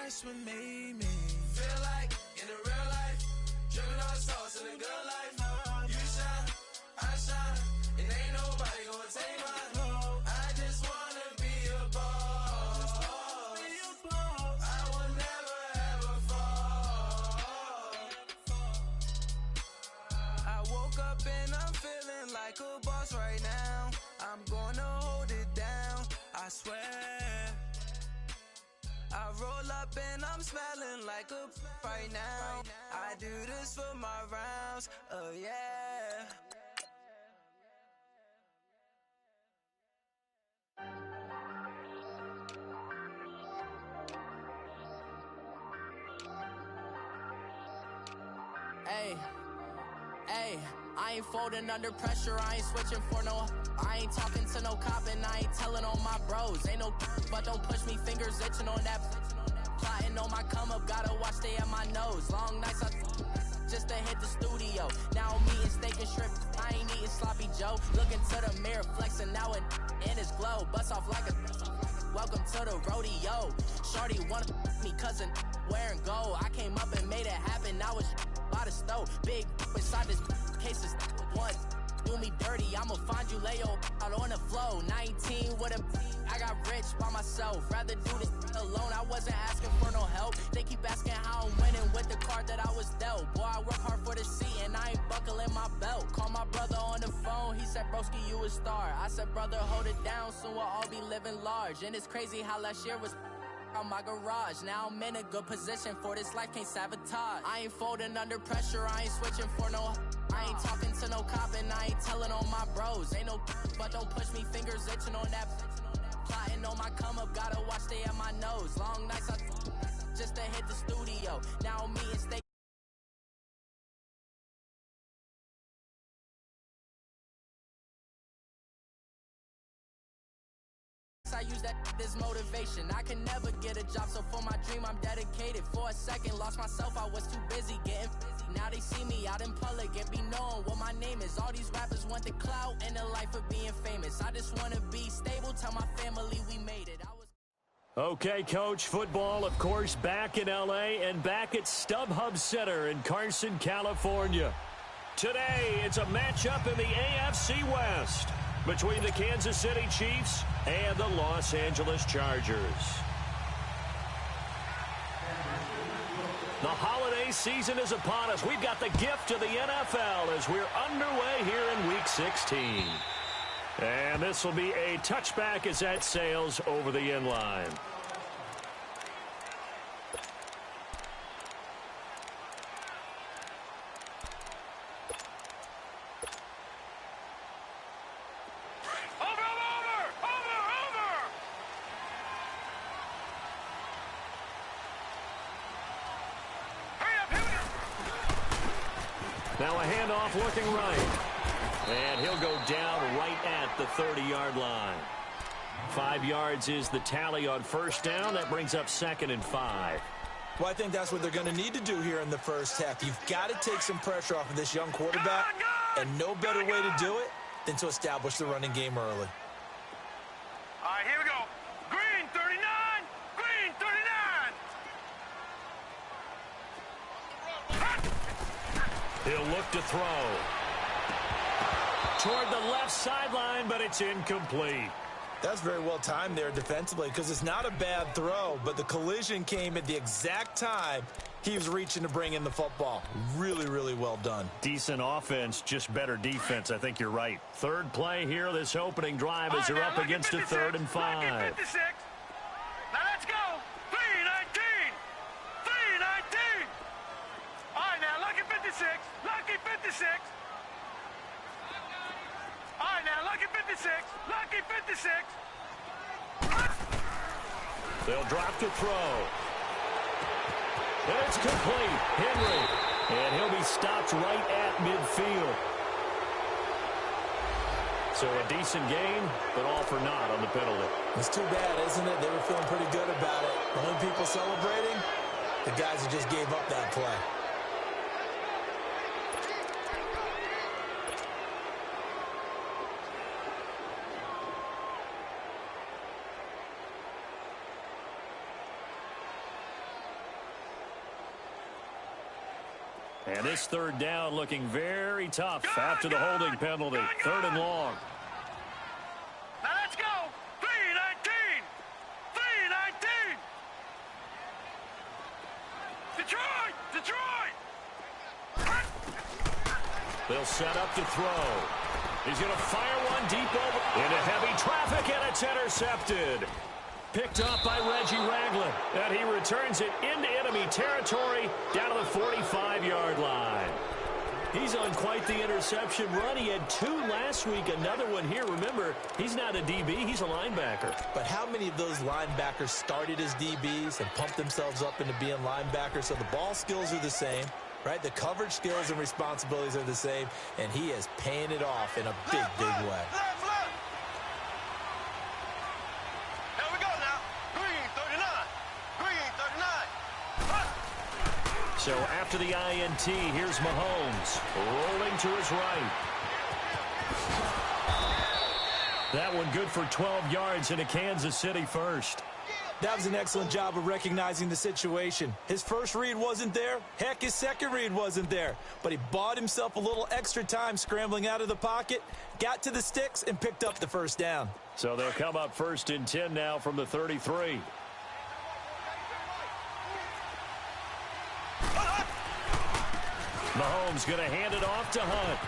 That's what made me feel like in the real life, dripping on sauce in the good life. You shine, I shine, and ain't nobody gonna take mine. I just wanna be a boss. I will never ever fall. I woke up and I'm feeling like a boss right now. I'm gonna hold it down, I swear. I roll up and I'm smelling like a right now. I do this for my rounds, oh yeah. Hey, I ain't folding under pressure, I ain't switching for no. I ain't talking to no cop and I ain't telling on my bros. Ain't no but don't push me, fingers itching on that. Plotting on my come up, gotta watch stay at my nose. Long nights just to hit the studio. Now I'm eating steak and shrimp, I ain't eating sloppy Joe. Looking to the mirror, flexing now and in his glow. Bust off like a welcome to the rodeo. Shorty wanna me cousin wearing gold. I came up and made it happen, now it's by the stove. Big inside this cases one. Do me dirty, I'ma find you lay out on the floor. 19 with a I got rich by myself. Rather do this alone, I wasn't asking for no help. They keep asking how I'm winning with the card that I was dealt. Boy, I work hard for the seat and I ain't buckling my belt. Call my brother on the phone, he said, broski, you a star. I said, brother, hold it down, soon we'll all be living large. And it's crazy how last year was on my garage. Now I'm in a good position for this life, can't sabotage. I ain't folding under pressure, I ain't switching for no. I ain't talking to no cop and I ain't telling on my bros. Ain't no but don't push me, fingers itching on that. Plotting on my come up, gotta watch stay at my nose. Long nights just to hit the studio. Now I'm eating steak. I use that as motivation. I can never get a job, so for my dream I'm dedicated. For a second, lost myself, I was too busy getting busy. Now they see me out in public and be knowing what my name is. All these rappers want the clout and the life of being famous. I just wanna be stable, tell my family we made it. Okay, Coach, football, of course, back in L.A. and back at StubHub Center in Carson, California. Today, it's a matchup in the AFC West between the Kansas City Chiefs and the Los Angeles Chargers. The holiday season is upon us. We've got the gift of the NFL as we're underway here in Week 16. And this will be a touchback as that sails over the end line. Now a handoff looking right. And he'll go down right at the 30-yard line. 5 yards is the tally on first down. That brings up 2nd and 5. Well, I think that's what they're going to need to do here in the first half. You've got to take some pressure off of this young quarterback, and no better way to do it than to establish the running game early. All right, here we go. Green 39, green 39. He'll look to throw. Toward the left sideline, but it's incomplete. That's very well timed there defensively because it's not a bad throw, but the collision came at the exact time he was reaching to bring in the football. Really, really well done. Decent offense, just better defense. I think you're right. Third play here, this opening drive as they're up against a 3rd and 5. Now let's go. 319. 319. All right, now lucky 56. Lucky 56. All right, now lucky 56. Lucky 56. They'll drop to throw. And it's complete. Henry. And he'll be stopped right at midfield. So a decent game, but all for naught on the penalty. It's too bad, isn't it? They were feeling pretty good about it. The only people celebrating, the guys who just gave up that play. And this third down looking very tough after the holding penalty. Third and long. Now let's go. 3-19. 3-19. Detroit. Detroit. They'll set up to throw. He's going to fire one deep over into heavy traffic, and it's intercepted. Picked up by Reggie Ragland, and he returns it into enemy territory down to the 45-yard line. He's on quite the interception run. He had 2 last week, another one here. Remember, he's not a DB, he's a linebacker. But how many of those linebackers started as DBs and pumped themselves up into being linebackers? So the ball skills are the same, right? The coverage skills and responsibilities are the same, and he is paying it off in a big, big way. Here we go now. Green 39. Green 39. So after the INT, here's Mahomes rolling to his right. That one good for 12 yards into Kansas City first. That was an excellent job of recognizing the situation. His first read wasn't there. Heck, his second read wasn't there. But he bought himself a little extra time scrambling out of the pocket, got to the sticks, and picked up the first down. So they'll come up first and 10 now from the 33. Mahomes going to hand it off to Hunt.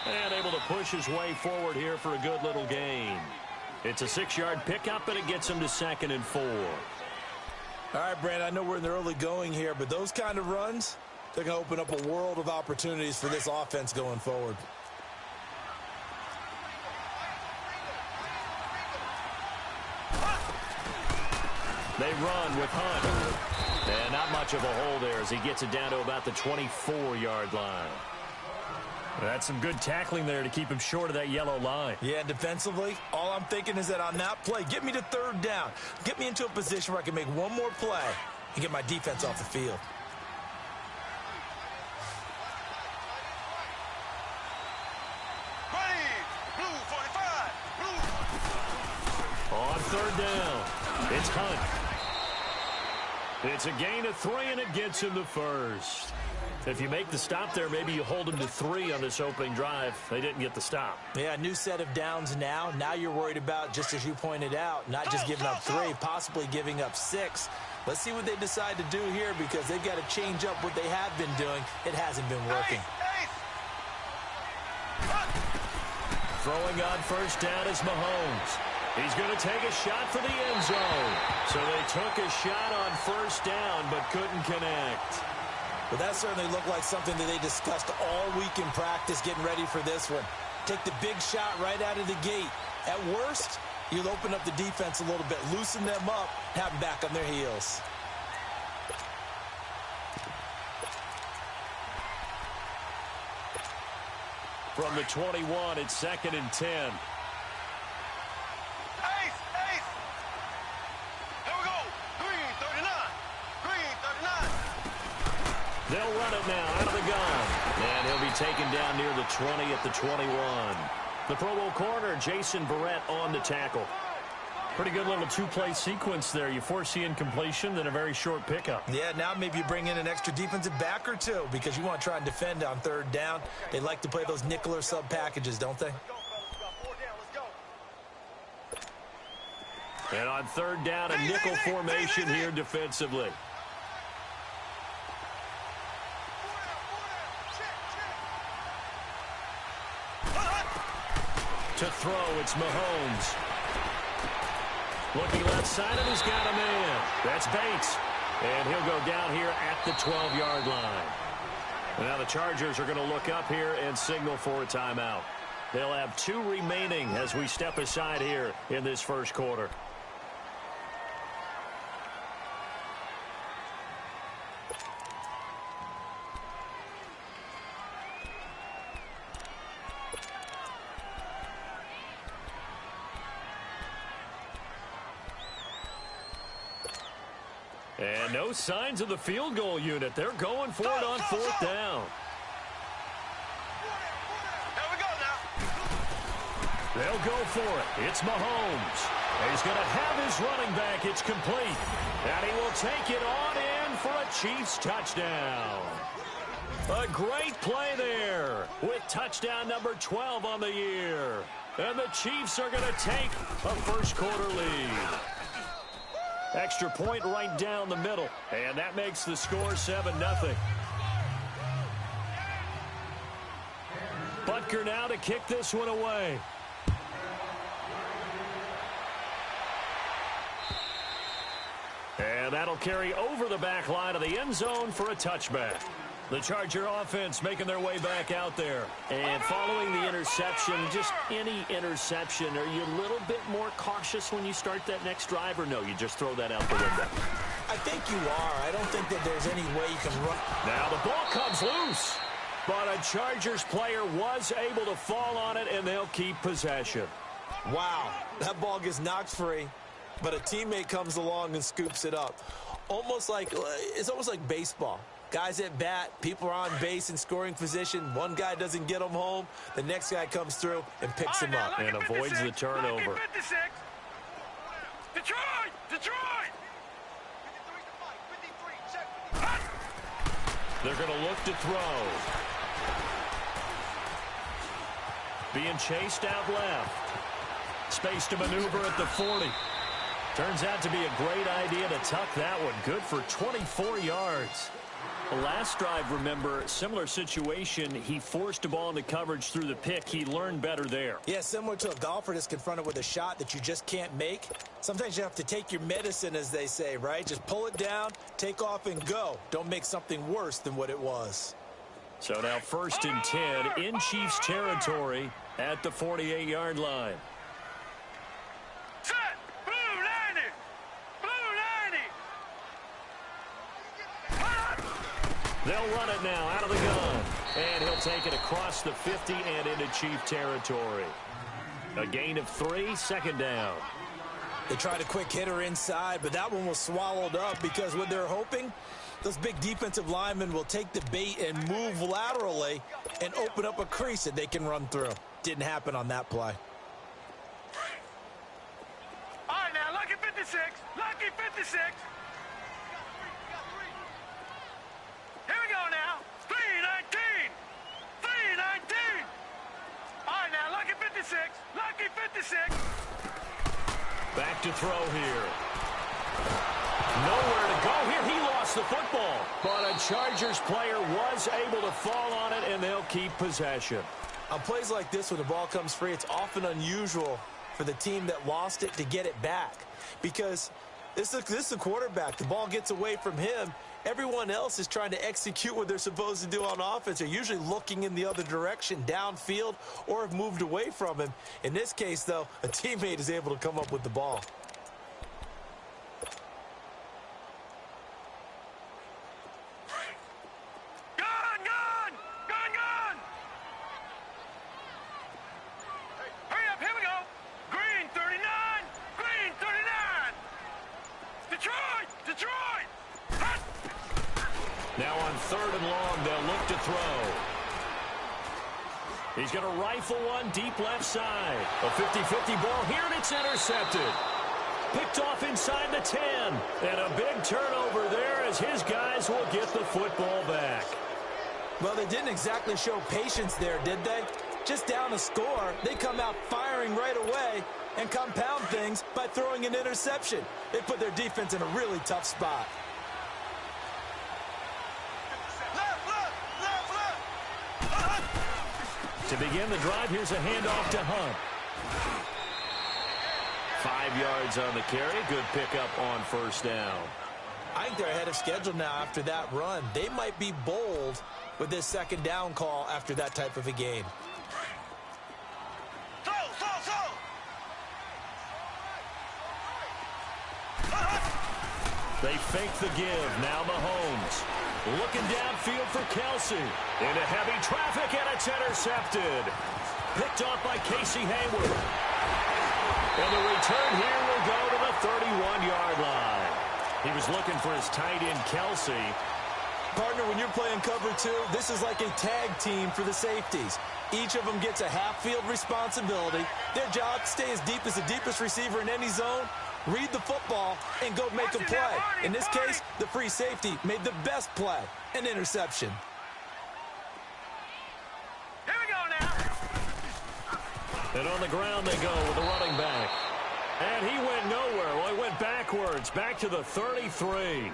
And able to push his way forward here for a good little gain. It's a 6-yard pickup, and it gets him to 2nd and 4. All right, Brand, I know we're in the early going here, but those kind of runs, they're going to open up a world of opportunities for this offense going forward. They run with Hunt. And not much of a hole there as he gets it down to about the 24-yard line. That's some good tackling there to keep him short of that yellow line. Yeah, defensively, all I'm thinking is that on that play, get me to 3rd down. Get me into a position where I can make one more play and get my defense off the field. Ready. Blue 45. Blue. On 3rd down, it's Hunt. It's a gain of 3, and it gets him the first. If you make the stop there, maybe you hold them to 3 on this opening drive. They didn't get the stop. Yeah, new set of downs now. Now you're worried about, just as you pointed out, not just giving up 3, possibly giving up 6. Let's see what they decide to do here because they've got to change up what they have been doing. It hasn't been working. Throwing on 1st down is Mahomes. He's going to take a shot for the end zone. So they took a shot on 1st down but couldn't connect. Well, that certainly looked like something that they discussed all week in practice getting ready for this one. Take the big shot right out of the gate. At worst, you'll open up the defense a little bit, loosen them up, have them back on their heels. From the 21, it's 2nd and 10. They'll run it now out of the gun. And he'll be taken down near the 20 at the 21. The Pro Bowl corner, Jason Verrett, on the tackle. Pretty good little 2-play sequence there. You foresee incompletion, then a very short pickup. Yeah, now maybe you bring in an extra defensive back or 2 because you want to try and defend on 3rd down. They like to play those nickel or sub packages, don't they? And on 3rd down, a nickel formation here defensively. To throw, it's Mahomes. Looking left side, and he's got a man. That's Bates. And he'll go down here at the 12-yard line. And now the Chargers are going to look up here and signal for a timeout. They'll have 2 remaining as we step aside here in this first quarter. And no signs of the field goal unit. They're going for it on 4th down. Here we go now. They'll go for it. It's Mahomes. He's going to have his running back. It's complete. And he will take it on in for a Chiefs touchdown. A great play there with touchdown number 12 on the year. And the Chiefs are going to take a first-quarter lead. Extra point right down the middle. And that makes the score 7-0. Butker now to kick this one away. And that'll carry over the back line of the end zone for a touchback. The Charger offense making their way back out there. And following the interception, just any interception, are you a little bit more cautious when you start that next drive, or no, you just throw that out the window? I think you are. I don't think that there's any way you can run. Now the ball comes loose. But a Chargers player was able to fall on it, and they'll keep possession. Wow, that ball gets knocked free, but a teammate comes along and scoops it up. It's almost like baseball. Guys at bat, people are on base in scoring position. One guy doesn't get them home. The next guy comes through and picks him up. And avoids the turnover. Detroit! They're going to look to throw. Being chased out left. Space to maneuver at the 40. Turns out to be a great idea to tuck that one. Good for 24 yards. The last drive, remember, similar situation. He forced a ball into coverage through the pick. He learned better there. Yeah, similar to a golfer that's confronted with a shot that you just can't make. Sometimes you have to take your medicine, as they say, right? Just pull it down, take off, and go. Don't make something worse than what it was. So now 1st and 10 in Chiefs territory at the 48-yard line. Set! Blue 90! They'll run it now out of the gun. And he'll take it across the 50 and into Chief territory. A gain of 3, 2nd down. They tried a quick hitter inside, but that one was swallowed up because what they're hoping, those big defensive linemen will take the bait and move laterally and open up a crease that they can run through. Didn't happen on that play. All right, now, lucky 56. Lucky 56. Here we go now. 319. 319. All right, now, lucky 56. Lucky 56. Back to throw here. Nowhere to go here. He lost the football. But a Chargers player was able to fall on it, and they'll keep possession. On plays like this, when the ball comes free, it's often unusual for the team that lost it to get it back. Because this is the quarterback. The ball gets away from him. Everyone else is trying to execute what they're supposed to do on offense. They're usually looking in the other direction, downfield, or have moved away from him. In this case, though, a teammate is able to come up with the ball. Hurry up, here we go. Green 39. Green 39. Detroit. Hut. Now on 3rd and long, they'll look to throw. He's going to rifle one deep left side. A 50-50 ball here, and it's intercepted. Picked off inside the 10. And a big turnover there as his guys will get the football back. Well, they didn't exactly show patience there, did they? Just down a score, they come out firing right away and compound things by throwing an interception. They put their defense in a really tough spot. To begin the drive, here's a handoff to Hunt. 5 yards on the carry. Good pickup on 1st down. I think they're ahead of schedule now after that run. They might be bold with this 2nd down call after that type of a game. They fake the give. Now Mahomes. Looking downfield for Kelsey. Into heavy traffic, and it's intercepted. Picked off by Casey Hayward. And the return here will go to the 31-yard line. He was looking for his tight end, Kelsey. Partner, when you're playing cover 2, this is like a tag team for the safeties. Each of them gets a half-field responsibility. Their job, stay as deep as the deepest receiver in any zone, read the football, and go make a play. In this case, the free safety made the best play, an interception. Here we go now. And on the ground they go with the running back. And he went nowhere. Well, he went backwards, back to the 33.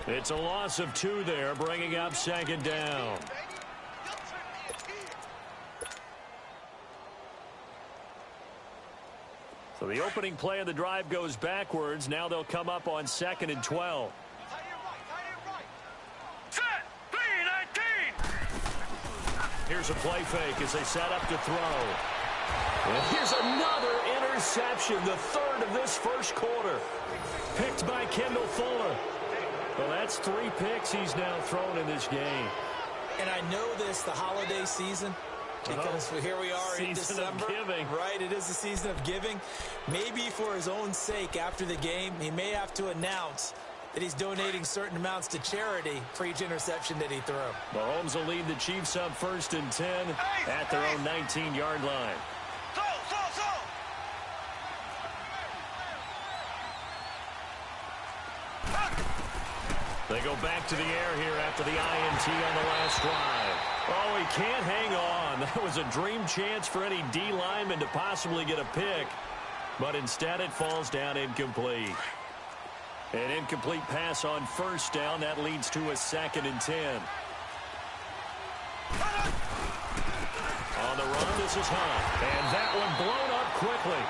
It's a loss of 2 there, bringing up second down. So the opening play of the drive goes backwards. Now they'll come up on 2nd and 12. Set. 3-19. Here's a play fake as they set up to throw. And here's another interception, the 3rd of this first quarter. Picked by Kendall Fuller. Well, that's 3 picks he's now thrown in this game. And I know this, the holiday season, because here we are in December. Season of giving. Right, it is the season of giving. Maybe for his own sake after the game, he may have to announce that he's donating certain amounts to charity for each interception that he threw. Mahomes will lead the Chiefs up 1st and 10 at their own 19-yard line. They go back to the air here after the INT on the last drive. Oh, he can't hang on. That was a dream chance for any D lineman to possibly get a pick. But instead it falls down incomplete. An incomplete pass on 1st down. That leads to a 2nd and 10. On the run, this is Hunt. And that one blown up quickly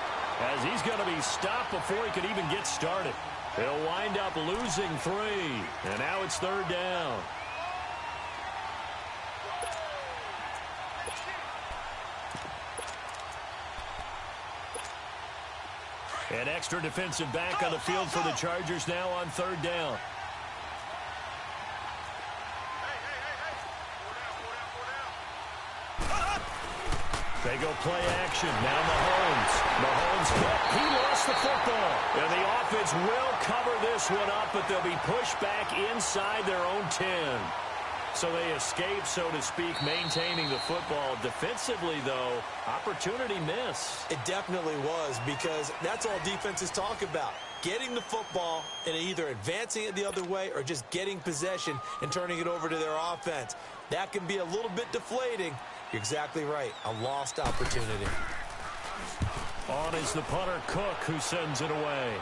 as he's going to be stopped before he could even get started. He'll wind up losing 3. And now it's 3rd down. An extra defensive back on the field for the Chargers now on 3rd down. They go play action. Now Mahomes. Mahomes, he lost the football. And the offense will cover this one up, but they'll be pushed back inside their own 10. So they escape, so to speak, maintaining the football. Defensively, though, opportunity miss. It definitely was, because that's all defenses talk about. Getting the football and either advancing it the other way or just getting possession and turning it over to their offense. That can be a little bit deflating. You're exactly right. A lost opportunity. On is the punter, Cook, who sends it away.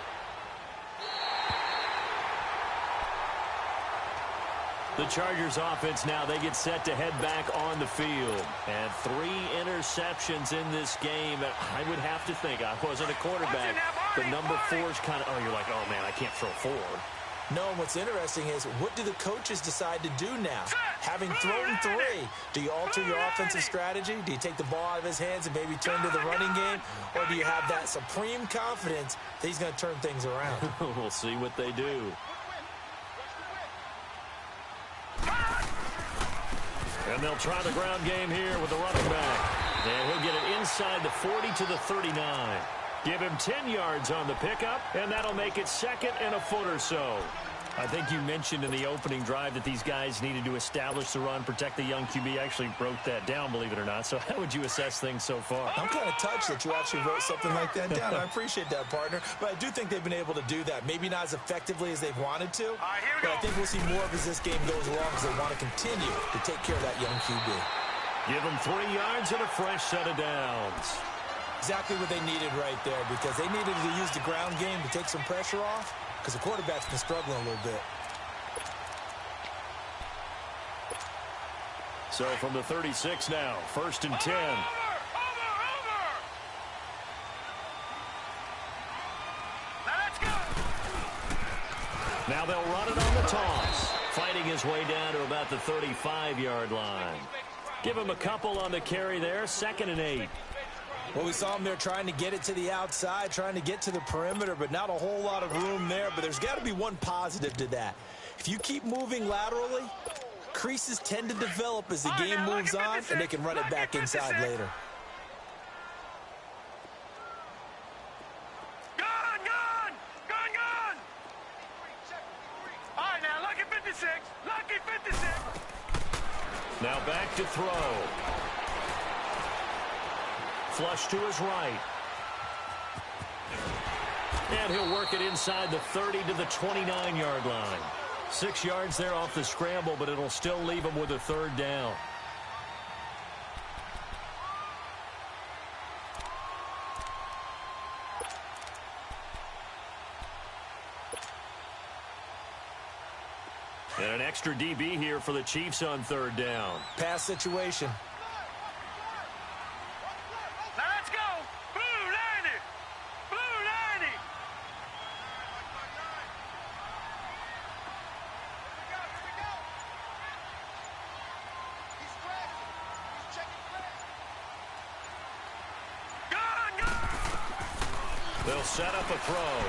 The Chargers offense now, they get set to head back on the field. And 3 interceptions in this game. I would have to think, I wasn't a quarterback, the number 4 is kind of, oh, you're like, oh, man, I can't throw 4. No, and what's interesting is, what do the coaches decide to do now? Having thrown 3, do you alter your offensive strategy? Do you take the ball out of his hands and maybe turn to the running game? Or do you have that supreme confidence that he's going to turn things around? We'll see what they do. And they'll try the ground game here with the running back. And he'll get it inside the 40 to the 39. Give him 10 yards on the pickup, and that'll make it 2nd and a foot or so. I think you mentioned in the opening drive that these guys needed to establish the run, protect the young QB. I actually wrote that down, believe it or not. So how would you assess things so far? I'm kind of touched that you actually wrote something like that down. I appreciate that, partner. But I do think they've been able to do that. Maybe not as effectively as they've wanted to. But I think we'll see more of as this game goes along because they want to continue to take care of that young QB. Give them 3 yards and a fresh set of downs. Exactly what they needed right there, because they needed to use the ground game to take some pressure off, because the quarterback's been struggling a little bit. So from the 36 now, 1st and 10. Now they'll run it on the toss, fighting his way down to about the 35-yard line. Give him a couple on the carry there, 2nd and 8. Well, we saw him there trying to get it to the outside, trying to get to the perimeter, but not a whole lot of room there. But there's got to be one positive to that. If you keep moving laterally, creases tend to develop as the game moves on, and they can run it back inside later. Gone! All right, now, lucky 56. Lucky 56. Now back to throw. flush to his right. And he'll work it inside the 30 to the 29-yard line. 6 yards there off the scramble, but it'll still leave him with a third down. And an extra DB here for the Chiefs on third down. Pass situation. Now let's go. Blue 90. Blue 90. Here we go. He's crashing. He's checking crash. Gun. They'll set up a throw.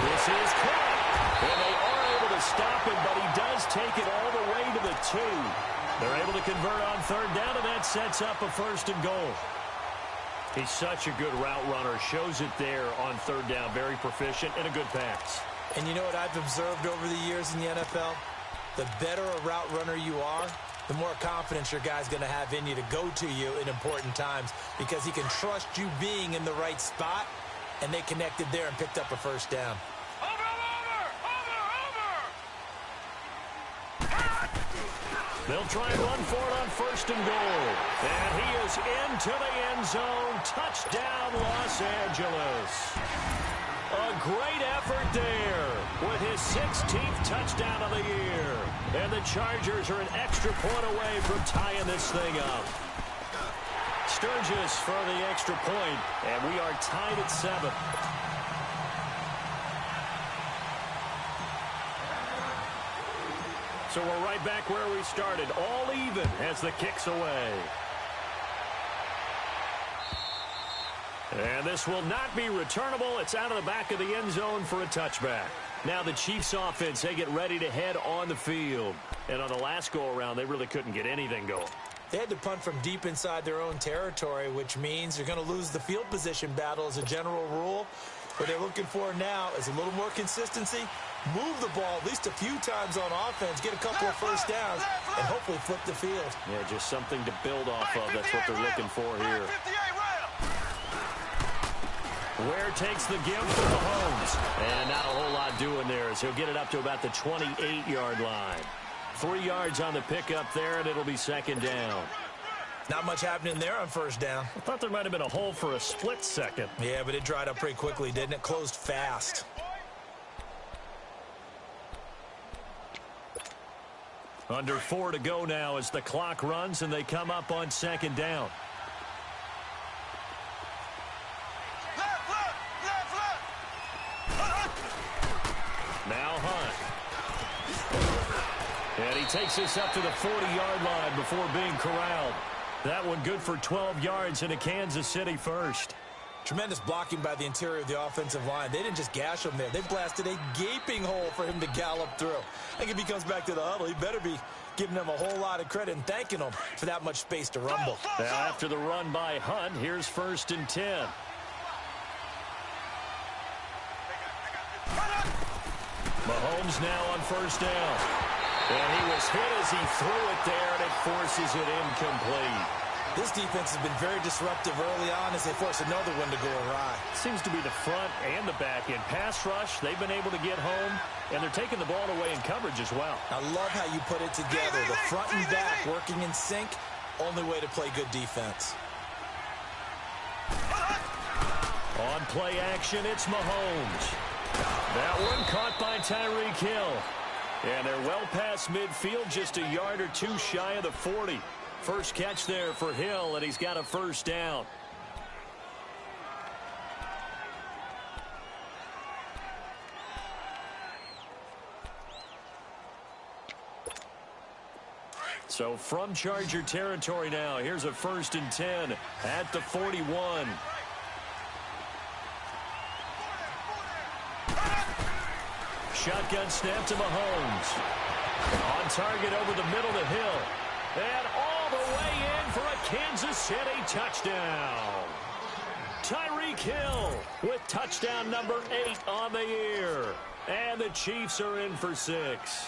This is caught. And they are able to stop him, but he does take it all the way to the 2. They're able to convert on third down, and that sets up a first and goal. He's such a good route runner. Shows it there on third down. Very proficient and a good pass. And you know what I've observed over the years in the NFL? The better a route runner you are, the more confidence your guy's going to have in you to go to you in important times because he can trust you being in the right spot, and they connected there and picked up a first down. They'll try and run for it on first and goal. And he is into the end zone. Touchdown, Los Angeles. A great effort there with his 16th touchdown of the year. And the Chargers are an extra point away from tying this thing up. Sturgis for the extra point, and we are tied at 7. So we're right back where we started, all even as the kick's away. And this will not be returnable. It's out of the back of the end zone for a touchback. Now the Chiefs offense, they get ready to head on the field. And on the last go-around, they really couldn't get anything going. They had to punt from deep inside their own territory, which means you're going to lose the field position battle as a general rule. What they're looking for now is a little more consistency, move the ball at least a few times on offense, get a couple of first downs, and hopefully flip the field. Yeah, just something to build off of. That's what they're looking for here. Ware takes the give for Mahomes. And not a whole lot doing there as he'll get it up to about the 28-yard line. 3 yards on the pickup there, and it'll be second down. Not much happening there on first down. I thought there might have been a hole for a split second. Yeah, but it dried up pretty quickly, didn't it? Closed fast. Under 4 to go now as the clock runs and they come up on second down. Now Hunt. And he takes this up to the 40-yard line before being corralled. That one good for 12 yards in a Kansas City first. Tremendous blocking by the interior of the offensive line. They didn't just gash him there. They blasted a gaping hole for him to gallop through. I think if he comes back to the huddle, he better be giving them a whole lot of credit and thanking them for that much space to rumble. Now after the run by Hunt, here's first and 10. Mahomes now on first down. And he was hit as he threw it there, and it forces it incomplete. This defense has been very disruptive early on as they force another one to go awry. Seems to be the front and the back end. Pass rush, they've been able to get home, and they're taking the ball away in coverage as well. I love how you put it together. The front and back working in sync, only way to play good defense. On play action, it's Mahomes. That one caught by Tyreek Hill. And they're well past midfield, just a yard or two shy of the 40. First catch there for Hill, and he's got a first down. So from Charger territory now, here's a first and 10 at the 41. Shotgun snap to Mahomes. On target over the middle to Hill. And all the way in for a Kansas City touchdown. Tyreek Hill with touchdown number 8 on the year. And the Chiefs are in for 6.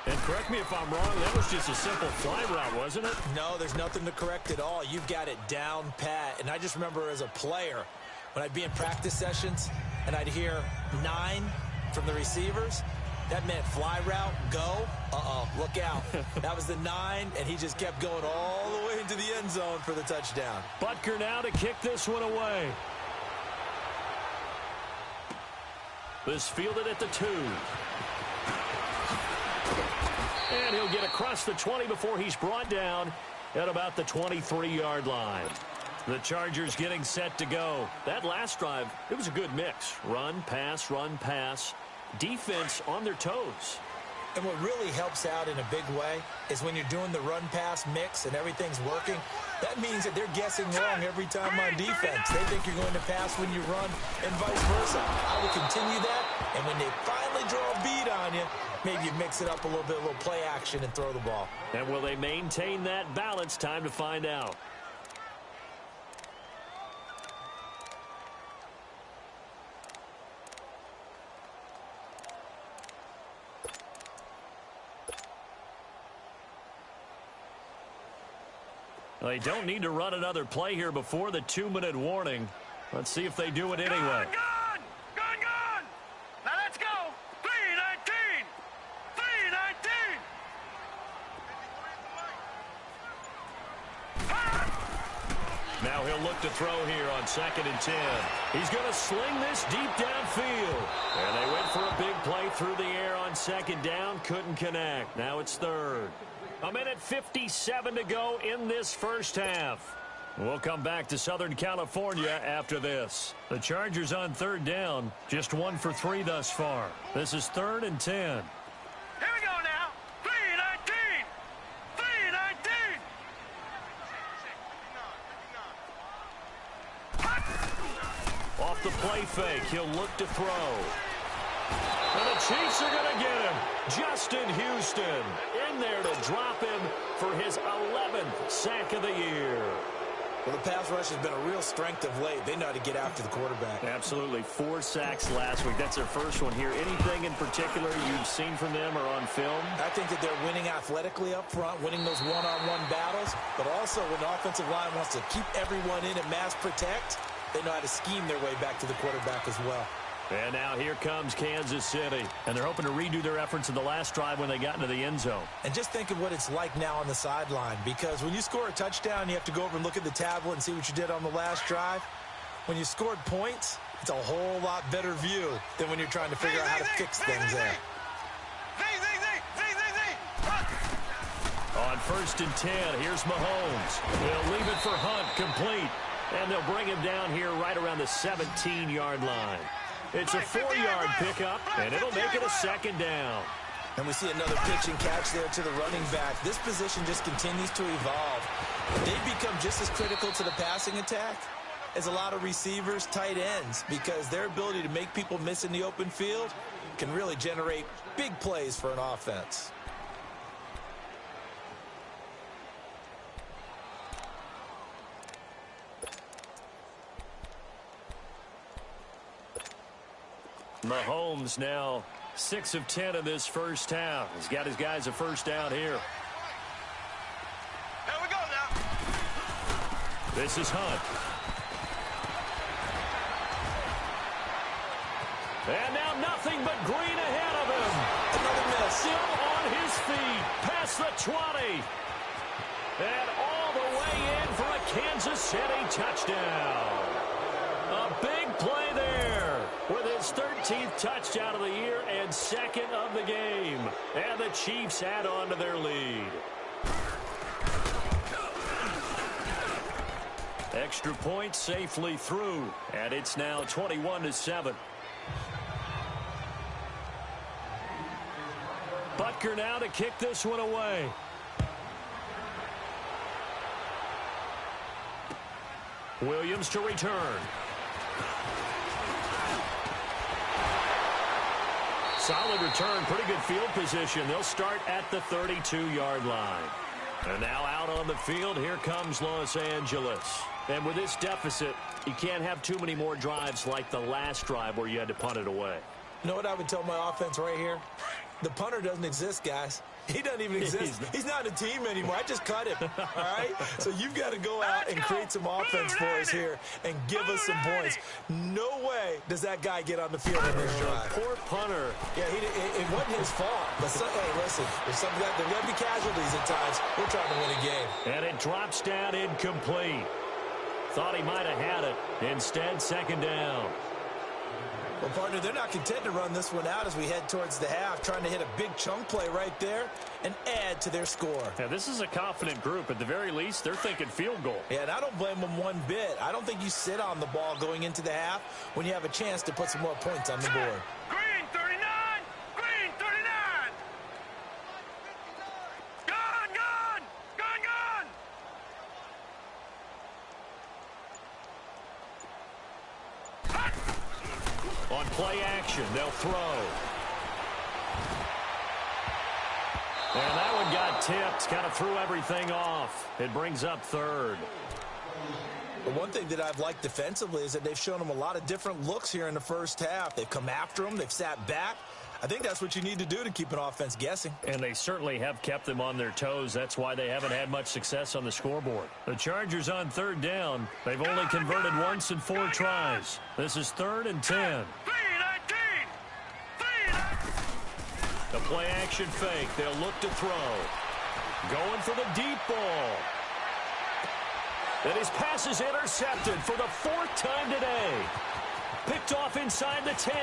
And correct me if I'm wrong, that was just a simple fly route, wasn't it? No, there's nothing to correct at all. You've got it down pat. And I just remember as a player, when I'd be in practice sessions and I'd hear 9 from the receivers, that meant fly route, go, look out. That was the 9, and he just kept going all the way into the end zone for the touchdown. Butker now to kick this one away. This fielded at the 2. And he'll get across the 20 before he's brought down at about the 23-yard line. The Chargers getting set to go. That last drive, it was a good mix. Run, pass. Defense on their toes. And what really helps out in a big way is when you're doing the run-pass mix and everything's working, that means that they're guessing wrong every time on defense. They think you're going to pass when you run and vice versa. I will continue that, and when they finally draw a bead on you, maybe you mix it up a little bit, a little play action, and throw the ball. And will they maintain that balance? Time to find out. They don't need to run another play here before the 2-minute warning. Let's see if they do it anyway. Gun! Now let's go! 3-19! 3-19! Now he'll look to throw here on 2nd and 10. He's going to sling this deep downfield. And they went for a big play through the air on 2nd down. Couldn't connect. Now it's 3rd. 1:57 to go in this first half. We'll come back to Southern California after this. The Chargers on 3rd down, just 1 for 3 thus far. This is 3rd and 10. Here we go now. 3-19! 3-19! Off the play fake, he'll look to throw. And the Chiefs are going to get him. Justin Houston in there to drop him for his 11th sack of the year. Well, the pass rush has been a real strength of late. They know how to get after the quarterback. Absolutely. 4 sacks last week. That's their first one here. Anything in particular you've seen from them or on film? I think that they're winning athletically up front, winning those one-on-one battles, but also when the offensive line wants to keep everyone in and mass protect, they know how to scheme their way back to the quarterback as well. And now here comes Kansas City. And they're hoping to redo their efforts in the last drive when they got into the end zone. And just think of what it's like now on the sideline, because when you score a touchdown, you have to go over and look at the tablet and see what you did on the last drive. When you scored points, it's a whole lot better view than when you're trying to figure out how to fix things there. On 1st and 10, here's Mahomes. They'll leave it for Hunt, complete. And they'll bring him down here right around the 17-yard line. It's a 4-yard pickup, and it'll make it a 2nd down. And we see another pitch and catch there to the running back. This position just continues to evolve. They've become just as critical to the passing attack as a lot of receivers, tight ends, because their ability to make people miss in the open field can really generate big plays for an offense. Mahomes now 6 of 10 in this first half. He's got his guys a first down here. Here we go now. This is Hunt. And now nothing but green ahead of him. Another miss. Still on his feet. Past the 20. And all the way in for a Kansas City touchdown. A big play there with his 13th touchdown of the year and 2nd of the game. And the Chiefs add on to their lead. Extra point safely through. And it's now 21-7. Butker now to kick this one away. Williams to return. Solid return, pretty good field position. They'll start at the 32-yard line. And now out on the field, here comes Los Angeles. And with this deficit, you can't have too many more drives like the last drive where you had to punt it away. You know what I would tell my offense right here? The punter doesn't exist, guys. He doesn't even exist. He's not a team anymore. I just cut him, all right? So you've got to go out and create some offense for us here and give us some points. No way does that guy get on the field in this drive. Poor punter. Yeah, it wasn't his fault. But, hey, listen, there are going to be casualties at times. We're trying to win a game. And it drops down incomplete. Thought he might have had it. Instead, second down. Well, partner, they're not content to run this one out as we head towards the half, trying to hit a big chunk play right there and add to their score. Yeah, this is a confident group. At the very least, they're thinking field goal. Yeah, and I don't blame them one bit. I don't think you sit on the ball going into the half when you have a chance to put some more points on the board. Green 39! Green 39! Gone! Gone! Gone! Gone! On play action, they'll throw. And that one got tipped. Kind of threw everything off. It brings up third. But one thing that I've liked defensively is that they've shown them a lot of different looks here in the first half. They've come after them. They've sat back. I think that's what you need to do to keep an offense guessing. And they certainly have kept them on their toes. That's why they haven't had much success on the scoreboard. The Chargers on third down. They've only converted once in 4 tries. This is 3rd and 10. The play action fake. They'll look to throw. Going for the deep ball. And his pass is intercepted for the 4th time today. Picked off inside the 10.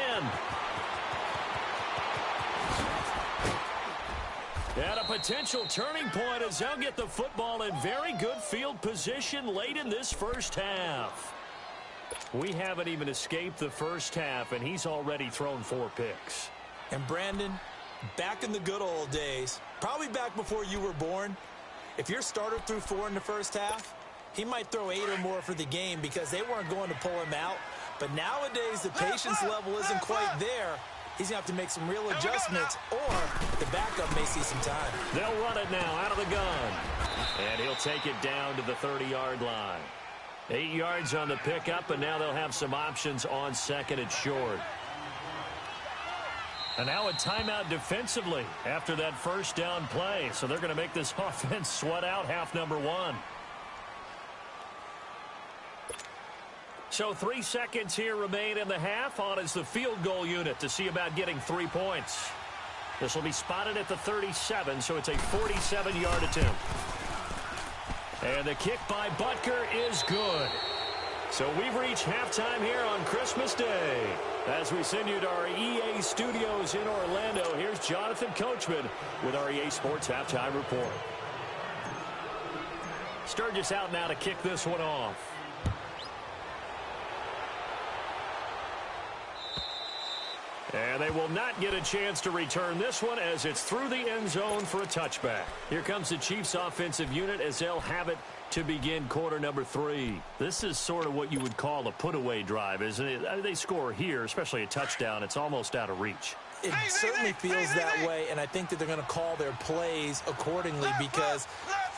And a potential turning point as they'll get the football in very good field position late in this first half. We haven't even escaped the first half, and he's already thrown 4 picks. And Brandon, back in the good old days, probably back before you were born, if your starter threw 4 in the first half, he might throw 8 or more for the game because they weren't going to pull him out. But nowadays, the patience level isn't quite there. He's going to have to make some real adjustments, or the backup may see some time. They'll run it now out of the gun. And he'll take it down to the 30-yard line. 8 yards on the pickup, and now they'll have some options on second and short. And now a timeout defensively after that first down play. So they're going to make this offense sweat out half number 1. So 3 seconds here remain in the half. On is the field goal unit to see about getting 3 points. This will be spotted at the 37, so it's a 47-yard attempt. And the kick by Butker is good. So we've reached halftime here on Christmas Day. As we send you to our EA studios in Orlando, here's Jonathan Coachman with our EA Sports Halftime Report. Sturgis out now to kick this one off. And they will not get a chance to return this one as it's through the end zone for a touchback. Here comes the Chiefs offensive unit as they'll have it to begin quarter number 3. This is sort of what you would call a put-away drive, isn't it? I mean, they score here, especially a touchdown. It's almost out of reach. It certainly feels that way, and I think that they're going to call their plays accordingly because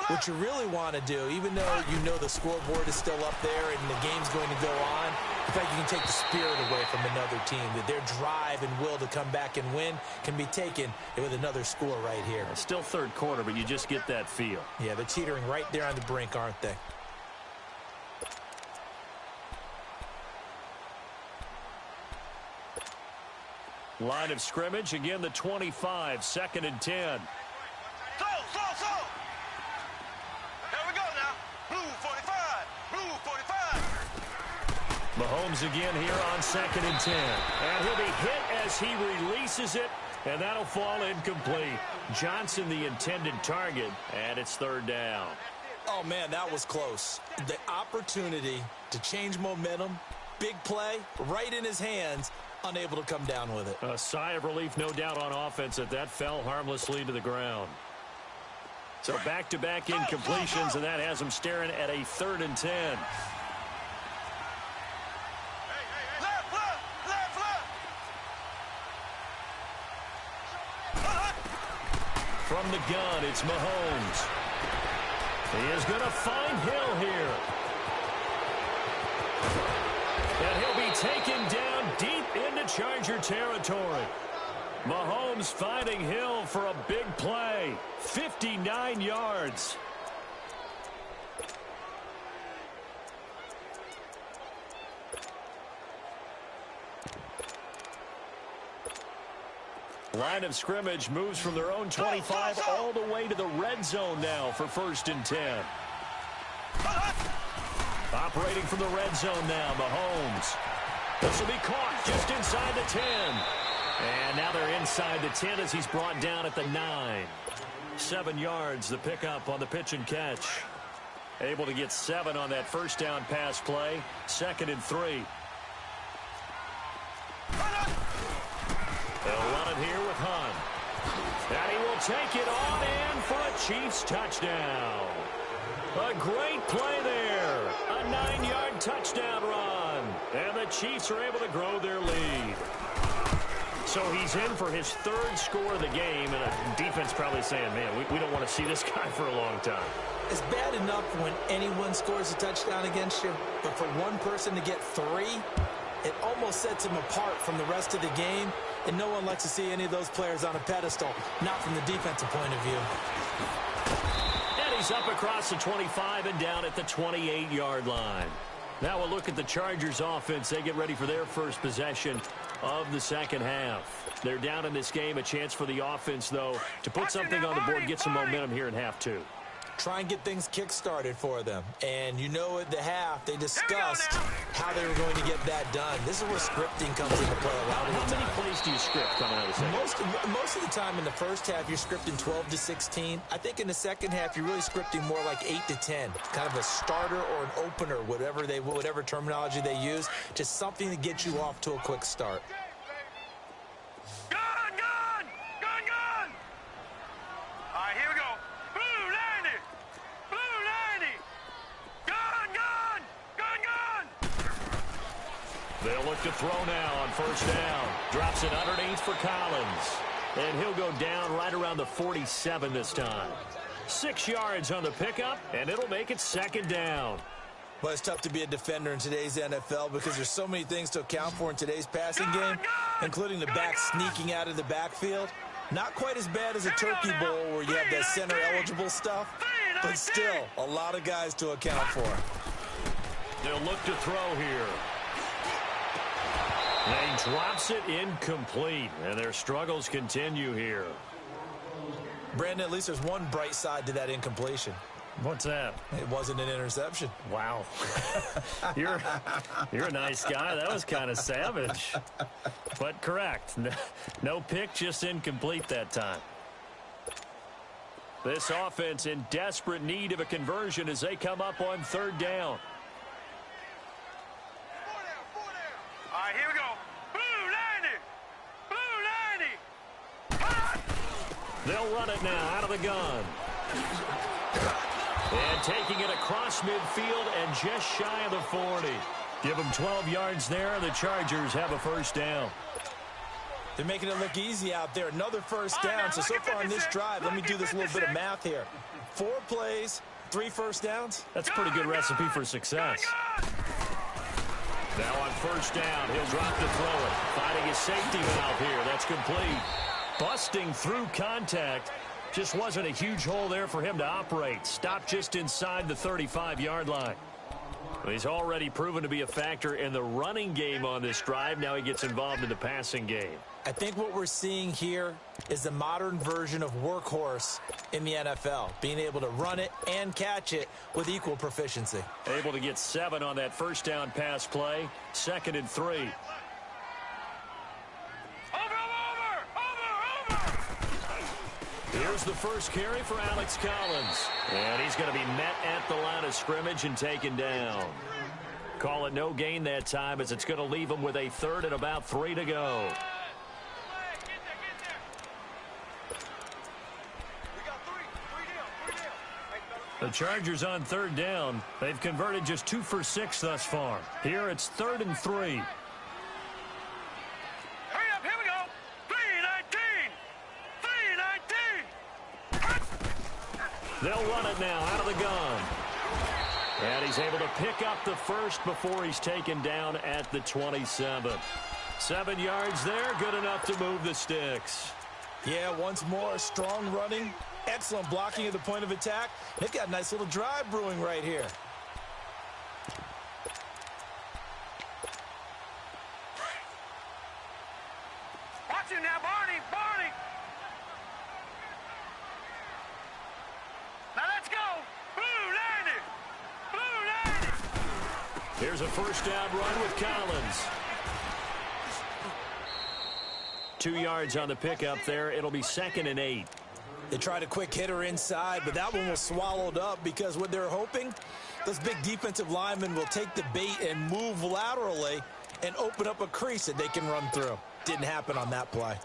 what you really want to do, even though you know the scoreboard is still up there and the game's going to go on, in fact, you can take the spirit away from another team. That their drive and will to come back and win can be taken with another score right here. It's still third quarter, but you just get that feel. Yeah, they're teetering right there on the brink, aren't they? Line of scrimmage, again the 25, 2nd and 10. Slow! Here we go now. Blue 45! Blue 45! Mahomes again here on 2nd and 10. And he'll be hit as he releases it, and that'll fall incomplete. Johnson the intended target, and it's 3rd down. Oh, man, that was close. The opportunity to change momentum, big play, right in his hands, unable to come down with it. A sigh of relief, no doubt, on offense that fell harmlessly to the ground. So back-to-back incompletions, and that has them staring at a 3rd and 10. From the gun, it's Mahomes. He is going to find Hill here. And he'll be taken down deep into Charger territory. Mahomes finding Hill for a big play. 59 yards. Line of scrimmage moves from their own 25 all the way to the red zone now for 1st and 10. Operating from the red zone now, Mahomes. This will be caught just inside the 10. And now they're inside the 10 as he's brought down at the 9. 7 yards, the pickup on the pitch and catch. Able to get 7 on that first down pass play. 2nd and 3. They'll run it here with Hunt. And he will take it on in for a Chiefs touchdown. A great play there. A 9-yard touchdown run. And the Chiefs are able to grow their lead. So he's in for his 3rd score of the game. And the defense probably saying, man, we don't want to see this guy for a long time. It's bad enough when anyone scores a touchdown against you. But for one person to get 3, it almost sets him apart from the rest of the game. And no one likes to see any of those players on a pedestal, not from the defensive point of view. And he's up across the 25 and down at the 28-yard line. Now we'll look at the Chargers offense. They get ready for their first possession of the second half. They're down in this game. A chance for the offense, though, to put something on the board, get some momentum here in half 2. Try and get things kick-started for them. And you know at the half, they discussed how they were going to get that done. This is where scripting comes into play a lot of the time. How many plays do you script coming out of the second? Most of the time in the first half, you're scripting 12 to 16. I think in the second half, you're really scripting more like 8 to 10. Kind of a starter or an opener, whatever terminology they use. Just something to get you off to a quick start. Gun! All right, here we go. Blue 90! Blue 90! Gun! They'll look to throw now on first down. Drops it underneath for Collins. And he'll go down right around the 47 this time. 6 yards on the pickup, and it'll make it 2nd down. Well, it's tough to be a defender in today's NFL because there's so many things to account for in today's passing game, including the back sneaking out of the backfield. Not quite as bad as a turkey bowl where you have that center-eligible stuff, but still a lot of guys to account for. They'll look to throw here. And he drops it incomplete, and their struggles continue here. Brandon, at least there's one bright side to that incompletion. What's that? It wasn't an interception. Wow. You're a nice guy. That was kind of savage. But correct. No pick, just incomplete that time. This offense in desperate need of a conversion as they come up on 3rd down. All right, here we go. Blue 90! They'll run it now out of the gun. And taking it across midfield and just shy of the 40. Give them 12 yards there. The Chargers have a first down. They're making it look easy out there. Another first down. So far on this drive, let me do this little bit of math here. 4 plays, 3 first downs. That's a pretty good recipe for success. Now on first down, he'll drop to throw it. Finding his safety valve here. That's complete. Busting through contact. Just wasn't a huge hole there for him to operate. Stopped just inside the 35-yard line. He's already proven to be a factor in the running game on this drive. Now he gets involved in the passing game. I think what we're seeing here is the modern version of workhorse in the NFL. Being able to run it and catch it with equal proficiency. Able to get 7 on that first down pass play. 2nd and 3. Here's the first carry for Alex Collins. And he's going to be met at the line of scrimmage and taken down. Call it no gain that time as it's going to leave him with a 3rd and about 3 to go. The Chargers on 3rd down. They've converted just 2 for 6 thus far. Here it's 3rd and 3. They'll run it now out of the gun. And he's able to pick up the first before he's taken down at the 27. 7 yards there, good enough to move the sticks. Yeah, once more, strong running, excellent blocking at the point of attack. They've got a nice little drive brewing right here. Watch him now, Barney! Barney! Now let's go! Blue landed! Blue landed! Here's a first down run with Collins. 2 yards on the pickup there. It'll be 2nd and 8. They tried a quick hitter inside, but that one was swallowed up because what they're hoping, those big defensive linemen will take the bait and move laterally and open up a crease that they can run through. Didn't happen on that play.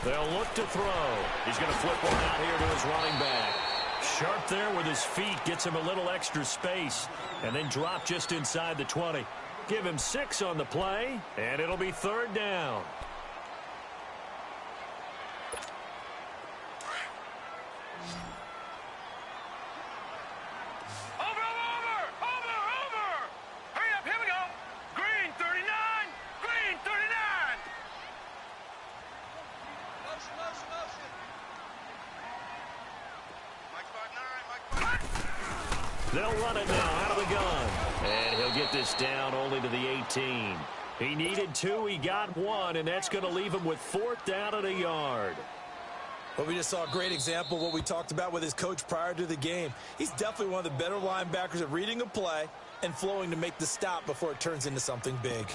They'll look to throw. He's going to flip one out here to his running back. Sharp there with his feet, gets him a little extra space, and then drop just inside the 20. Give him 6 on the play, and it'll be 3rd down. They'll run it now out of the gun. And he'll get this down only to the 18. He needed 2, he got 1, and that's going to leave him with 4th down at a yard. Well, we just saw a great example of what we talked about with his coach prior to the game. He's definitely one of the better linebackers at reading a play and flowing to make the stop before it turns into something big.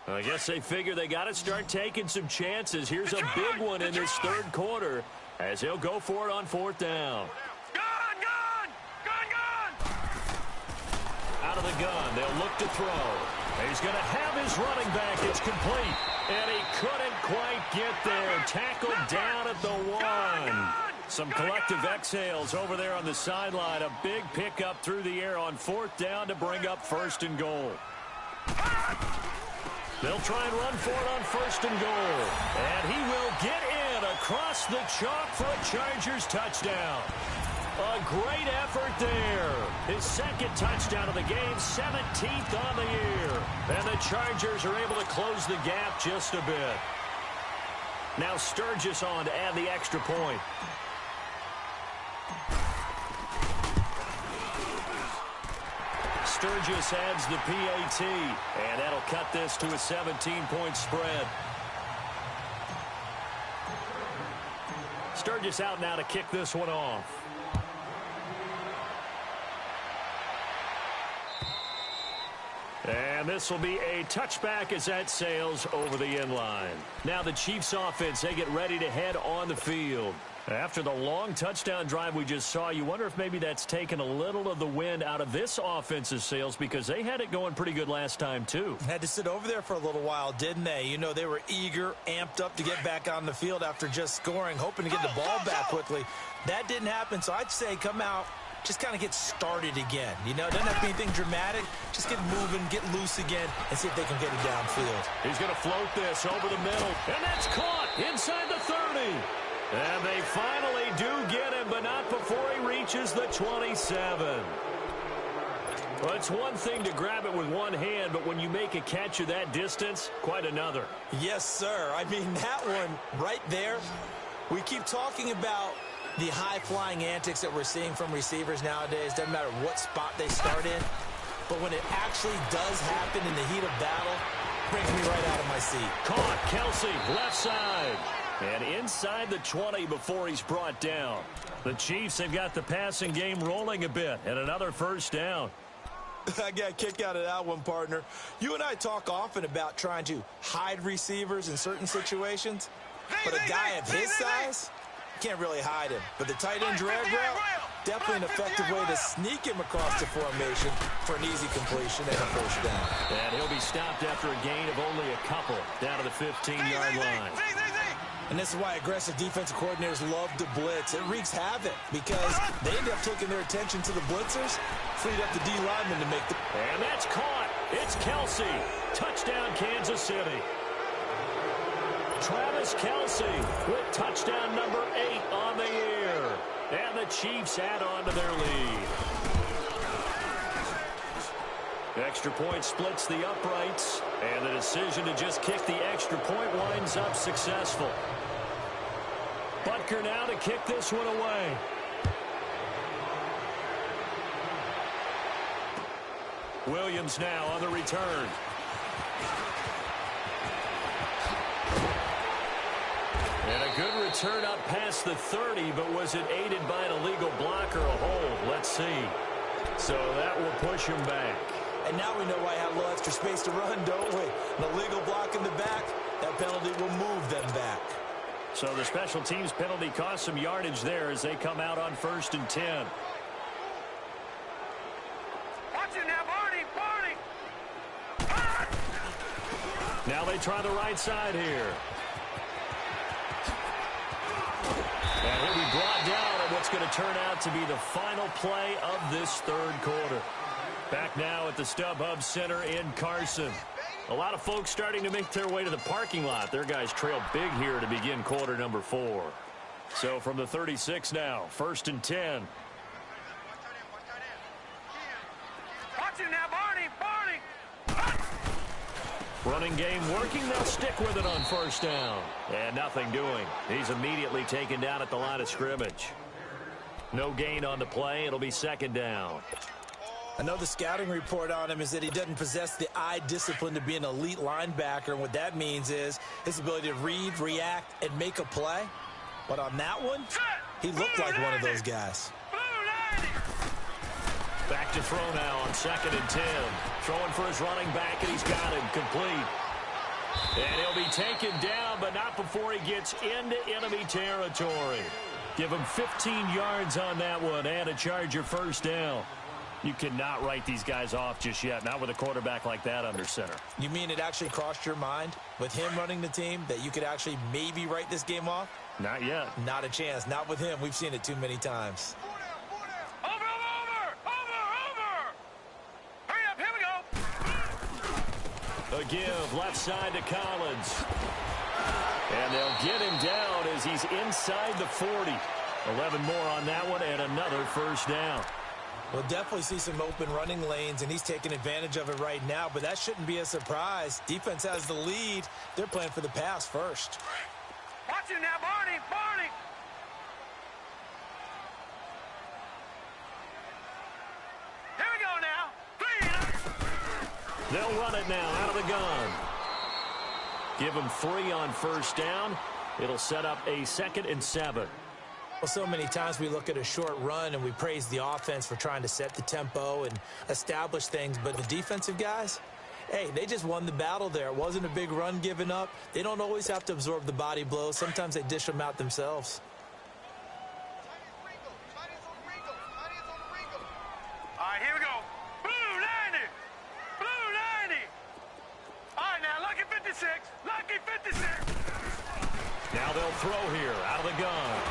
I guess they figure they got to start taking some chances. Here's a big one in this 3rd quarter as he'll go for it on 4th down. Gun! Out of the gun, they'll look to throw. He's going to have his running back. It's complete. And he couldn't quite get there. Tackled down at the 1. Some collective exhales over there on the sideline. A big pickup through the air on 4th down to bring up 1st and goal. They'll try and run for it on 1st and goal. And he will get in across the chalk for a Chargers touchdown. A great effort there. His 2nd touchdown of the game, 17th on the year. And the Chargers are able to close the gap just a bit. Now Sturgis on to add the extra point. Sturgis adds the PAT, and that'll cut this to a 17-point spread. Sturgis out now to kick this one off. And this will be a touchback as that sails over the end line. Now the Chiefs offense, they get ready to head on the field. After the long touchdown drive we just saw, you wonder if maybe that's taken a little of the wind out of this offensive sails because they had it going pretty good last time too. Had to sit over there for a little while, didn't they? You know, they were eager, amped up to get back on the field after just scoring, hoping to get the ball back quickly. That didn't happen, so I'd say come out, just kind of get started again. You know, it doesn't have to be anything dramatic. Just get moving, get loose again, and see if they can get it downfield. He's going to float this over the middle, and that's caught inside the 30. And they finally do get him, but not before he reaches the 27. Well, it's one thing to grab it with one hand, but when you make a catch of that distance, quite another. Yes, sir. I mean, that one right there, we keep talking about the high-flying antics that we're seeing from receivers nowadays. Doesn't matter what spot they start in, but when it actually does happen in the heat of battle, brings me right out of my seat. Caught, Kelsey, left side. And inside the 20 before he's brought down. The Chiefs have got the passing game rolling a bit, and another 1st down. I got a kick out of that one, partner. You and I talk often about trying to hide receivers in certain situations, but a guy of his size, Can't really hide him. But the tight end drag route, definitely an effective way to sneak him across the formation for an easy completion and a first down. And he'll be stopped after a gain of only a couple down to the 15-yard line. And this is why aggressive defensive coordinators love to blitz. It wreaks havoc because they end up taking their attention to the blitzers, freed up the D lineman to make the... And that's caught. It's Kelsey. Touchdown, Kansas City. Travis Kelsey with touchdown number 8 on the year. And the Chiefs add on to their lead. Extra point splits the uprights, and the decision to just kick the extra point winds up successful. Butker now to kick this one away. Williams now on the return. And a good return up past the 30, but was it aided by an illegal block or a hold? Let's see. So that will push him back. And now we know why I have a little extra space to run, don't we? An illegal block in the back, that penalty will move them back. So the special teams penalty cost some yardage there as they come out on 1st and 10. Watch it now, Barney! Now they try the right side here. And he'll be brought down at what's going to turn out to be the final play of this third quarter. Back now at the StubHub Center in Carson. A lot of folks starting to make their way to the parking lot. Their guys trail big here to begin quarter number 4. So from the 36 now, 1st and 10. Watch it now, Barney! Running game working. They'll stick with it on 1st down. And nothing doing. He's immediately taken down at the line of scrimmage. No gain on the play. It'll be 2nd down. I know the scouting report on him is that he doesn't possess the eye discipline to be an elite linebacker. And what that means is his ability to read, react, and make a play. But on that one, he looked like one of those guys. Back to throw now on 2nd and 10. Throwing for his running back, and he's got him complete. And he'll be taken down, but not before he gets into enemy territory. Give him 15 yards on that one and a Charger 1st down. You cannot write these guys off just yet, not with a quarterback like that under center. You mean it actually crossed your mind with him running the team that you could actually maybe write this game off? Not yet. Not a chance. Not with him. We've seen it too many times. Over! Hurry up, here we go! A give left side to Collins. And they'll get him down as he's inside the 40. 11 more on that one and another 1st down. We'll definitely see some open running lanes, and he's taking advantage of it right now, but that shouldn't be a surprise. Defense has the lead. They're playing for the pass first. Watch it now, Barney! Here we go now! They'll run it now out of the gun. Give him 3 on 1st down. It'll set up a 2nd and 7. Well, so many times we look at a short run and we praise the offense for trying to set the tempo and establish things, but the defensive guys, hey, they just won the battle there. It wasn't a big run given up. They don't always have to absorb the body blows. Sometimes they dish them out themselves. All right, here we go. Blue 90! Blue 90! All right, now, lucky 56. Lucky 56. Now they'll throw here out of the gun.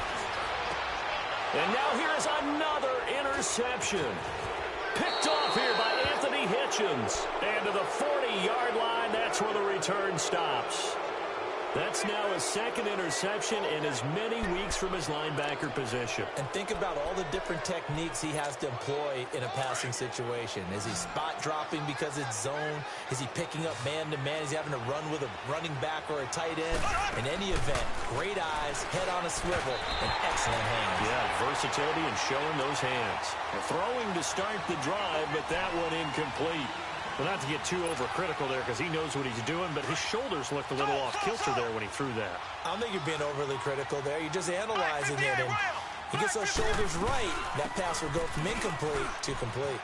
And now here's another interception. Picked off here by Anthony Hitchens. And to the 40-yard line, that's where the return stops. That's now his 2nd interception in as many weeks from his linebacker position. And think about all the different techniques he has to employ in a passing situation. Is he spot dropping because it's zone? Is he picking up man-to-man? Is he having to run with a running back or a tight end? In any event, great eyes, head on a swivel, and excellent hands. Yeah, versatility and showing those hands. Throwing to start the drive, but that one incomplete. Well, not to get too overcritical there because he knows what he's doing, but his shoulders looked a little off kilter there when he threw that. I don't think you're being overly critical there. You're just analyzing it, and he gets those shoulders right. That pass will go from incomplete to complete.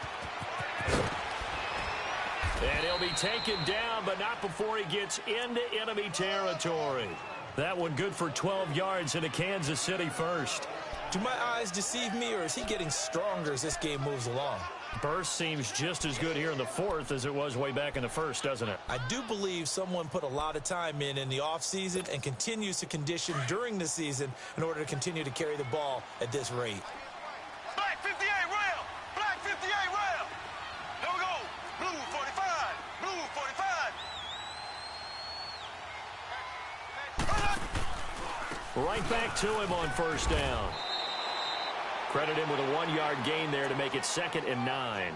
And he'll be taken down, but not before he gets into enemy territory. That one good for 12 yards into Kansas City first. Do my eyes deceive me, or is he getting stronger as this game moves along? Burst seems just as good here in the fourth as it was way back in the first, doesn't it? I do believe someone put a lot of time in the offseason and continues to condition during the season in order to continue to carry the ball at this rate. Black 58 rail! Black 58 rail! Here we go! Blue 45! Blue 45! Right back to him on first down. Credit him with a 1-yard gain there to make it 2nd and 9.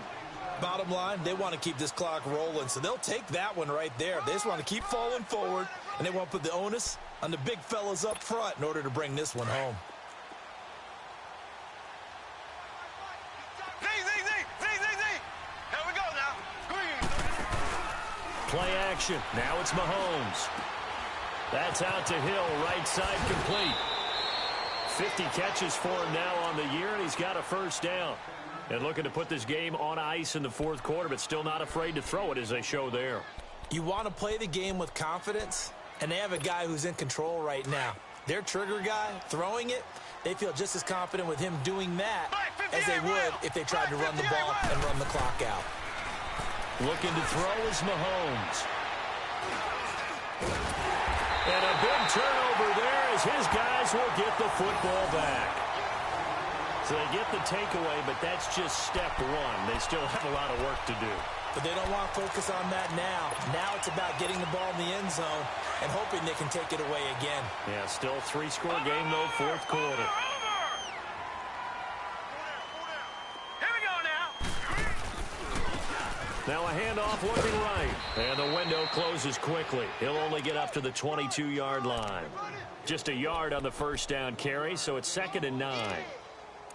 Bottom line, they want to keep this clock rolling, so they'll take that one right there. They just want to keep falling forward, and they want to put the onus on the big fellas up front in order to bring this one home. Here we go now. Green. Play action. Now it's Mahomes. That's out to Hill, right side complete. 50 catches for him now on the year, and he's got a first down. And looking to put this game on ice in the fourth quarter, but still not afraid to throw it as they show there. You want to play the game with confidence, and they have a guy who's in control right now. Their trigger guy, throwing it, they feel just as confident with him doing that as they would if they tried to run the ball and run the clock out. Looking to throw is Mahomes. And a big turnover there as his guys will get the football back. So they get the takeaway, but that's just step one. They still have a lot of work to do. But they don't want to focus on that now. Now it's about getting the ball in the end zone and hoping they can take it away again. Yeah, still 3-score game, though, fourth quarter. Now a handoff looking right. And the window closes quickly. He'll only get up to the 22-yard line. Just a yard on the first down carry, so it's 2nd and 9.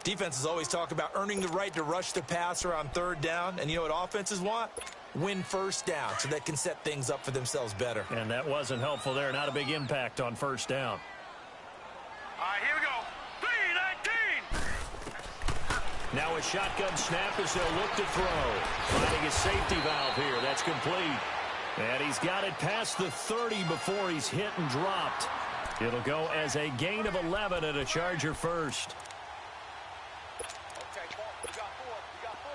Defenses always talk about earning the right to rush the passer on third down. And you know what offenses want? Win first down so they can set things up for themselves better. And that wasn't helpful there. Not a big impact on first down. All right, here we go. 3-19. Now a shotgun snap as they'll look to throw. Finding a safety valve here. That's complete. And he's got it past the 30 before he's hit and dropped. It'll go as a gain of 11 and a Charger first.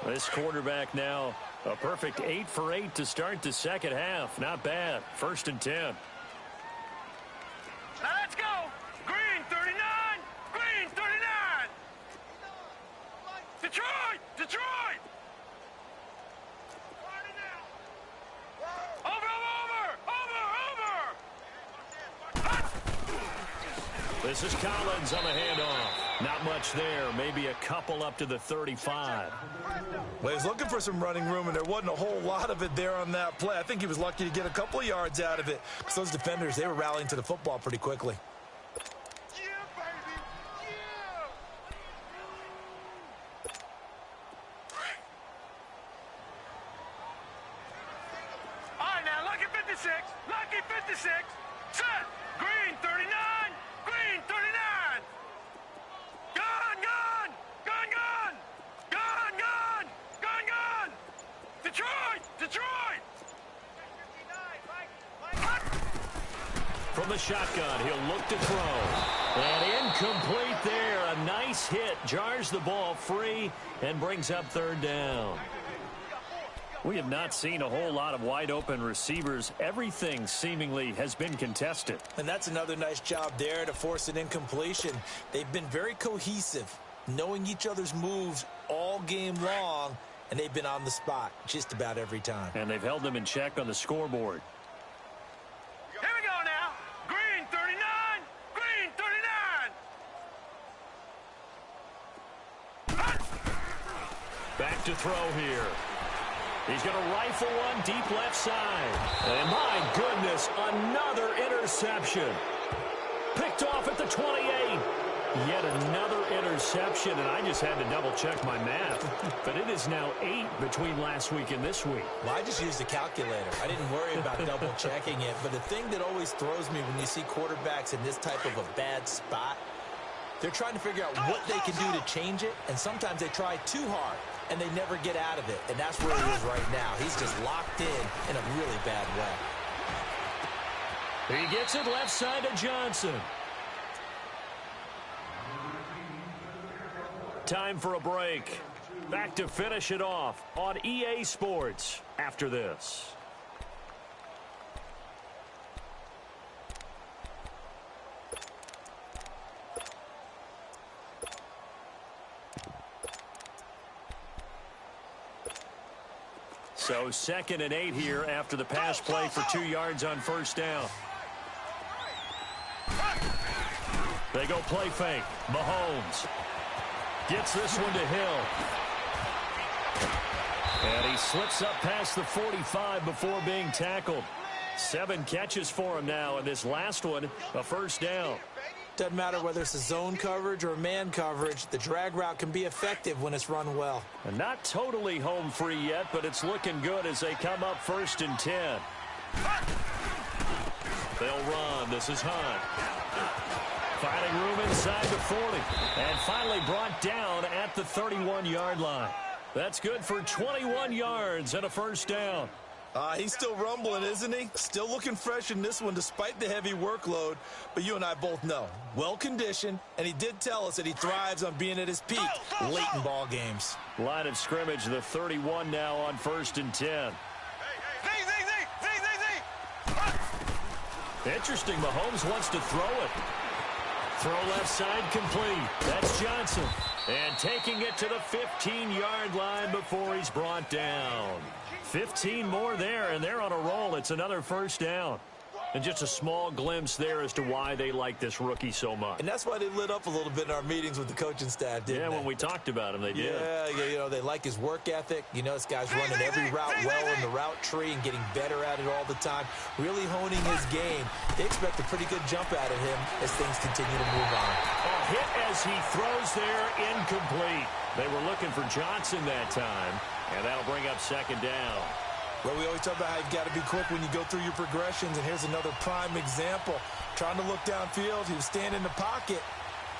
This quarterback now a perfect 8 for 8 to start the second half. Not bad. 1st and 10. Now let's go. Green 39. Green 39. Detroit. Detroit. Over. This is Collins on the handoff. Not much there. Maybe a couple up to the 35. Well, he was looking for some running room, and there wasn't a whole lot of it there on that play. I think he was lucky to get a couple of yards out of it because those defenders, they were rallying to the football pretty quickly. Yeah, baby. Yeah. All right, now, lucky 56. Lucky 56. Set. Green 39. Green 39. Gun, gun. Gun, gun. Gun, gun. Gun, gun. Detroit. Detroit. From the shotgun, he'll look to throw. And incomplete there. A nice hit. Jars the ball free and brings up 3rd down. We have not seen a whole lot of wide-open receivers. Everything seemingly has been contested. And that's another nice job there to force an incompletion. They've been very cohesive, knowing each other's moves all game long, and they've been on the spot just about every time. And they've held them in check on the scoreboard. Here we go now. Green 39. Green 39. Back to throw here. He's going to rifle one deep left side. And my goodness, another interception. Picked off at the 28. Yet another interception, and I just had to double-check my math. But it is now 8 between last week and this week. Well, I just used a calculator. I didn't worry about double-checking it. But the thing that always throws me when you see quarterbacks in this type of a bad spot, they're trying to figure out what they can do to change it, and sometimes they try too hard. and they never get out of it. And that's where he is right now. He's just locked in a really bad way. He gets it left side to Johnson. Time for a break. Back to finish it off on EA Sports after this. So 2nd and 8 here after the pass play for 2 yards on first down. They go play fake. Mahomes gets this one to Hill. And he slips up past the 45 before being tackled. 7 catches for him now, and this last one, a first down. Doesn't matter whether it's a zone coverage or man coverage, the drag route can be effective when it's run well. And not totally home free yet, but it's looking good as they come up 1st and 10. They'll run. This is Hunt. Finding room inside the 40. And finally brought down at the 31-yard line. That's good for 21 yards and a first down. He's still rumbling, isn't he? Still looking fresh in this one despite the heavy workload. But you and I both know, well-conditioned, and he did tell us that he thrives on being at his peak late in ball games. Line of scrimmage, the 31 now on 1st and 10. Interesting, Mahomes wants to throw it. Throw left side complete. That's Johnson. And taking it to the 15-yard line before he's brought down. 15 more there, and they're on a roll. It's another first down. And just a small glimpse there as to why they like this rookie so much. And that's why they lit up a little bit in our meetings with the coaching staff, didn't they? Yeah, when we talked about him, they did. Yeah, you know, they like his work ethic. You know, this guy's running every route well in the route tree and getting better at it all the time, really honing his game. They expect a pretty good jump out of him as things continue to move on. A hit as he throws there, incomplete. They were looking for Johnson that time, and that'll bring up 2nd down. Well, we always talk about how you've got to be quick when you go through your progressions, and here's another prime example. Trying to look downfield, he was standing in the pocket,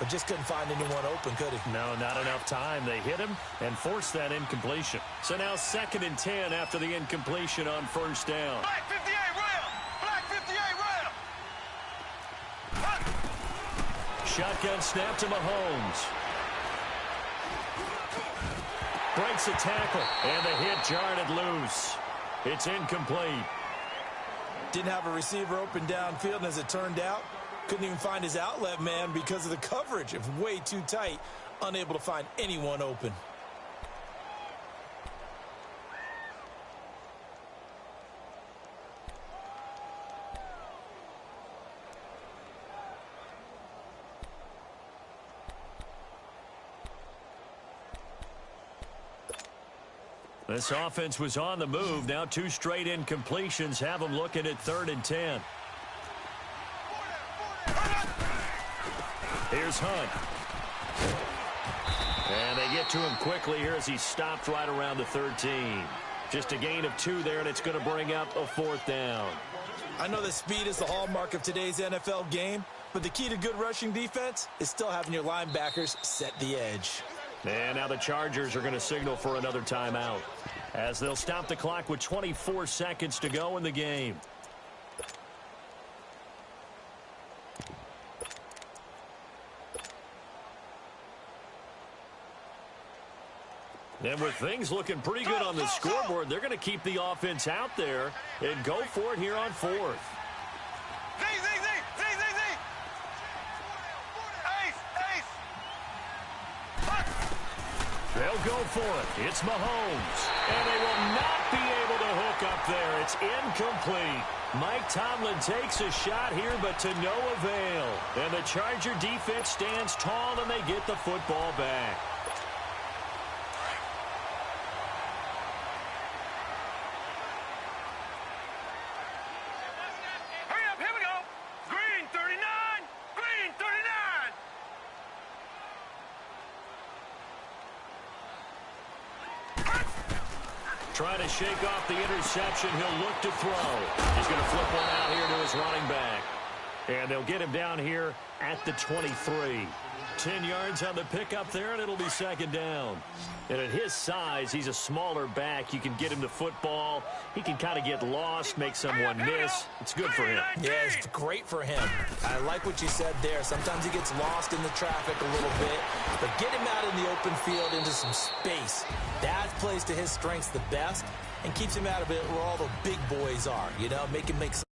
but just couldn't find anyone open, could he? No, not enough time. They hit him and forced that incompletion. So now 2nd and 10 after the incompletion on first down. Black 58 rail! Black 58 rail! Shotgun snap to Mahomes. Breaks a tackle, and the hit jarred it loose. It's incomplete. Didn't have a receiver open downfield, and as it turned out, couldn't even find his outlet man because of the coverage. It was way too tight, unable to find anyone open. This offense was on the move. Now 2 straight incompletions have them looking at 3rd and 10. Here's Hunt. And they get to him quickly here as he stopped right around the 13. Just a gain of 2 there, and it's going to bring up a 4th down. I know that speed is the hallmark of today's NFL game, but the key to good rushing defense is still having your linebackers set the edge. And now the Chargers are going to signal for another timeout as they'll stop the clock with 24 seconds to go in the game. And with things looking pretty good on the scoreboard, they're going to keep the offense out there and go for it here on 4th. They'll go for it. It's Mahomes. And they will not be able to hook up there. It's incomplete. Mike Tomlin takes a shot here, but to no avail. And the Charger defense stands tall, and they get the football back. Hurry up, here we go. Green 39, green 39. Trying to shake off the interception. He'll look to throw. He's going to flip one out here to his running back. And they'll get him down here at the 23. 10 yards on the pickup there, and it'll be second down. And at his size, he's a smaller back. You can get him the football. He can kind of get lost, make someone miss. It's good for him. Yeah, it's great for him. I like what you said there. Sometimes he gets lost in the traffic a little bit, but get him out in the open field into some space. That plays to his strengths the best and keeps him out of it where all the big boys are, you know, make him make some